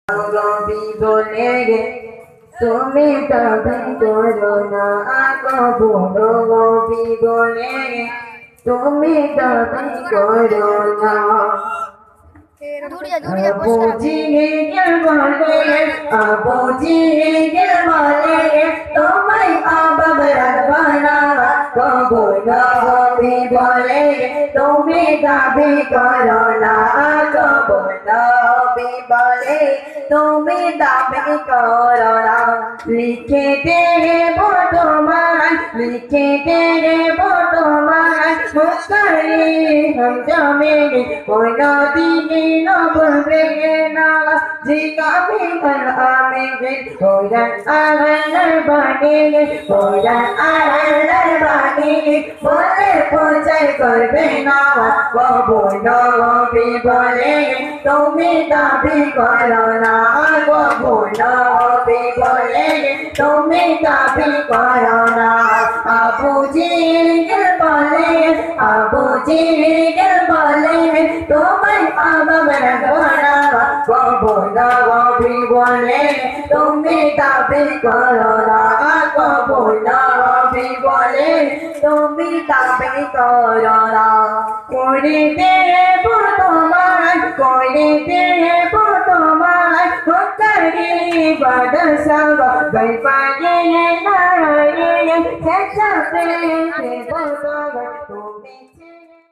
রবি বলে তুমি তবে করো না কবুল রবি বলে তুমি তবে করো না আবুজি গেল বলে তোমায় আবাব রাখবানা কবুল রবি বলে তুমি দাবি করো না কবুল রবি বলে তুমি দাবি করো না লিখে দেব তোমায় লিখে দেব তোমায় মুস্কারি हम जामेंगे कोई दिने न भूले ना जिकामी बन आमेंगे कोई आलर बनेंगे कोई आलर बनेंगे बोले पूछे करबे ना वो बोलो भी बोले तुम्हें दाबी करो ना वो बोलो भी बोले तुम्हें दाबी करो ना आबूजी बोले आबूजी बोले तुम्हें आबाब रखवाना कबूल भी बोले तुम्हें दाबी करो ना कबूल भी बोले तुम्हें दाबी करो ना कोई देव तुम्हार कोई देव तुम्हार हुक्करी बद सब गई पागे नारे कैसा देव